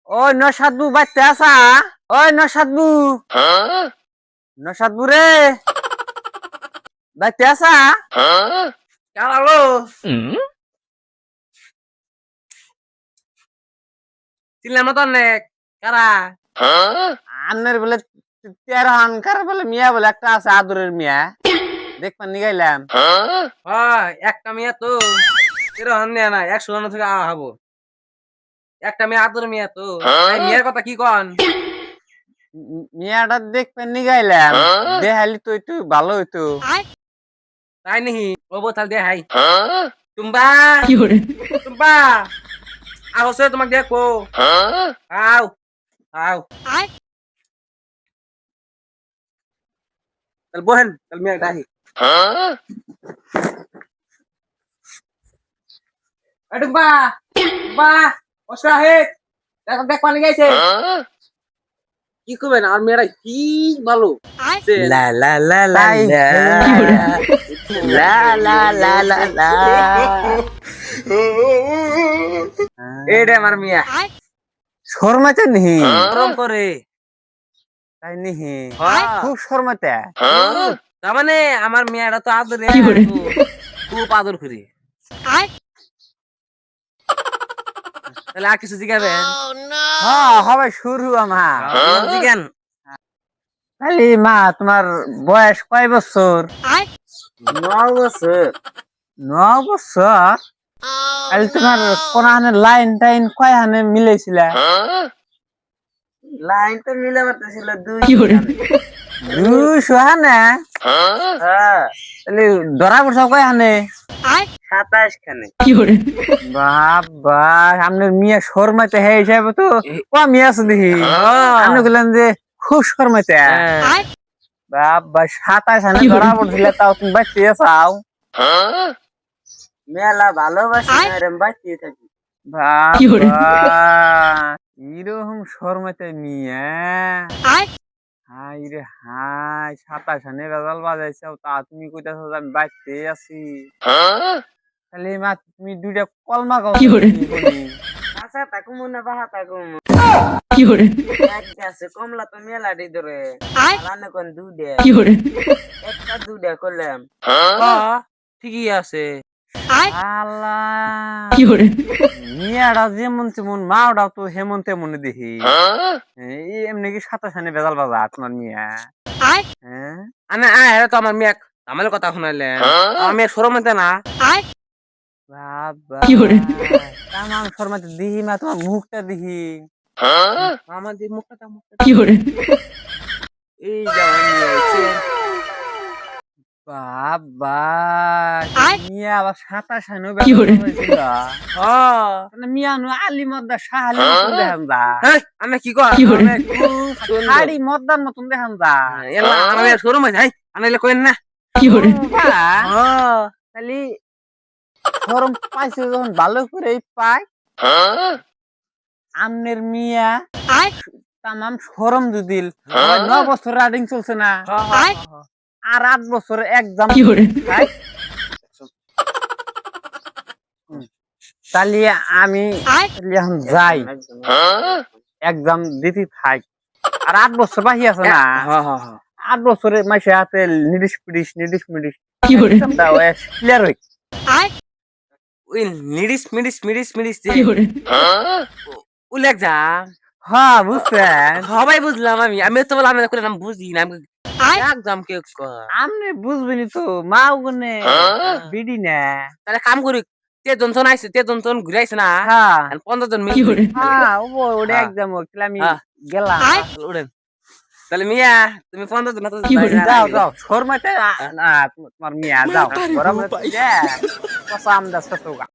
ওই নসাদবু বাইতে আসা। ওই নসাদবু, নসাদবু রে বাইতে আসা। কালো চিনলাম তো অনেক কারা আন্নের বলে তেরো হানকার বলে মিয়া বলে একটা আছে আদরের মিয়া দেখবার নিগাইলাম। একটা মিয়া তো তেরো হান নেয়া না 100 জন থেকে হবো একটা মেয়ে আদর মিয়া তো মেয়ের কথা কি কন মিয়াটা দেখবে নিগাইলাম দেখালি তো একটু ভালো হইতো তাই নাকি ও বোতাল দেখাই টুম্বা টুম্বা আও সে তোমাকে দেখো আও আও তাহলে বহেন তাহলে মেয়ে ডাহি টুম্বা টুম্বা ওসরা হে দেখো দেখ পানি গাইছে কি করবেন আর মেয়েরা কি ভালো লা লা লা লা লা লা লা লা লা এইটা আমার মিয়া শর্মাতে নিহি গরম করে তাই নিহি খুব শর্মাতে তার মানে আমার মেয়েরা তো আদর খুব আদর করি তাহলে আর কিছু জিজ্ঞাবেন হ্যাঁ হবে শুরু আমার জিজ্ঞান খালি মা তোমার বয়স কয় বছর 9 বছর 9 বছর তাহলে তোমার কোন হানে লাইন টাইন কয় হানে মিলাইছিল লাইন তো মিলে পারতেছিল 200 হানে তাহলে ধরা পড়ছ কয় হানে 27 খানে বাবা আপনার মিয়া শর্মাতে হে হিসাবে তো কমই আছে দেখি আপনি বললেন যে খুব শর্মাতে বাবা 27 হানে ধরা পড়ছিল তাও তুমি বাঁচিয়ে চাও মেলা ভালোবাসি এরম বাঁচিয়ে থাকি বাবা এরকম শর্মাতে মিয়া হাই রে হাই 27 হানে বেজাল বাজাইছাও তা তুমি কইতাছো যে আমি বাঁচতে আছি তাহলে মা তুমি দুইটা কলমা গাও আচ্ছা তাকু মনে বাহা তাকু এক গাছে কমলা তো মেলাডি ধরে আলানে কোন দুইটা একটা দুইটা করলাম ঠিকই আছে আল্লাহ মিয়াটা যেমন তেমন মাওটাও তো হেমন তেমন দেখি এমনি কি 27 হানে বেজাল বাজা তোমার মিয়া আনে তো আমার মিয়া আমার কথা শুনাইলেন আমার মেয়ে শরমতে না বাবা তামাম শর্মাতে দিহি মা তোমার মুখটা দিহি আমার দি মুখটা এই যাওয়া বাবা মিয়া আবার 27 হানে বেজাল মিয়া নু আলি মদ্দা শাহালি মতন দেখান যা আমি কি কর শাড়ি মদ্দার মতন দেখান যা এলা আমি শোরুম আছে আনাইলে কইন না খালি শরম পাইছে যখন ভালো করে পাই আমনের মিয়া তামাম শরম দিদিল 9 বছর রানিং চলছে না আর 8 বছর এক্সাম তাহলে আমি এখন যাই এক্সাম দিতে থাক আর 8 বছর বাকি আছে না 8 বছরে মাসে হাতে নিডিশ মিডিশ ক্লিয়ার হই ওই নিডিশ উলেক যা হ্যাঁ বুঝছেন সবাই বুঝলাম আমি তো বললাম আমি বুঝি না একদম কে আপনি বুঝবেনি তো মা ওখানে বিডি না তাহলে কাম করি 13 জন আইছে 13 জন ঘুরাইছে না 15 জন মিলে ওটা একদম আমি গেলাম উড়েন তাহলে মিয়া তুমি 15 জন যাও শর্মাতে তোমার মিয়া যাও গরম কথা আমদাস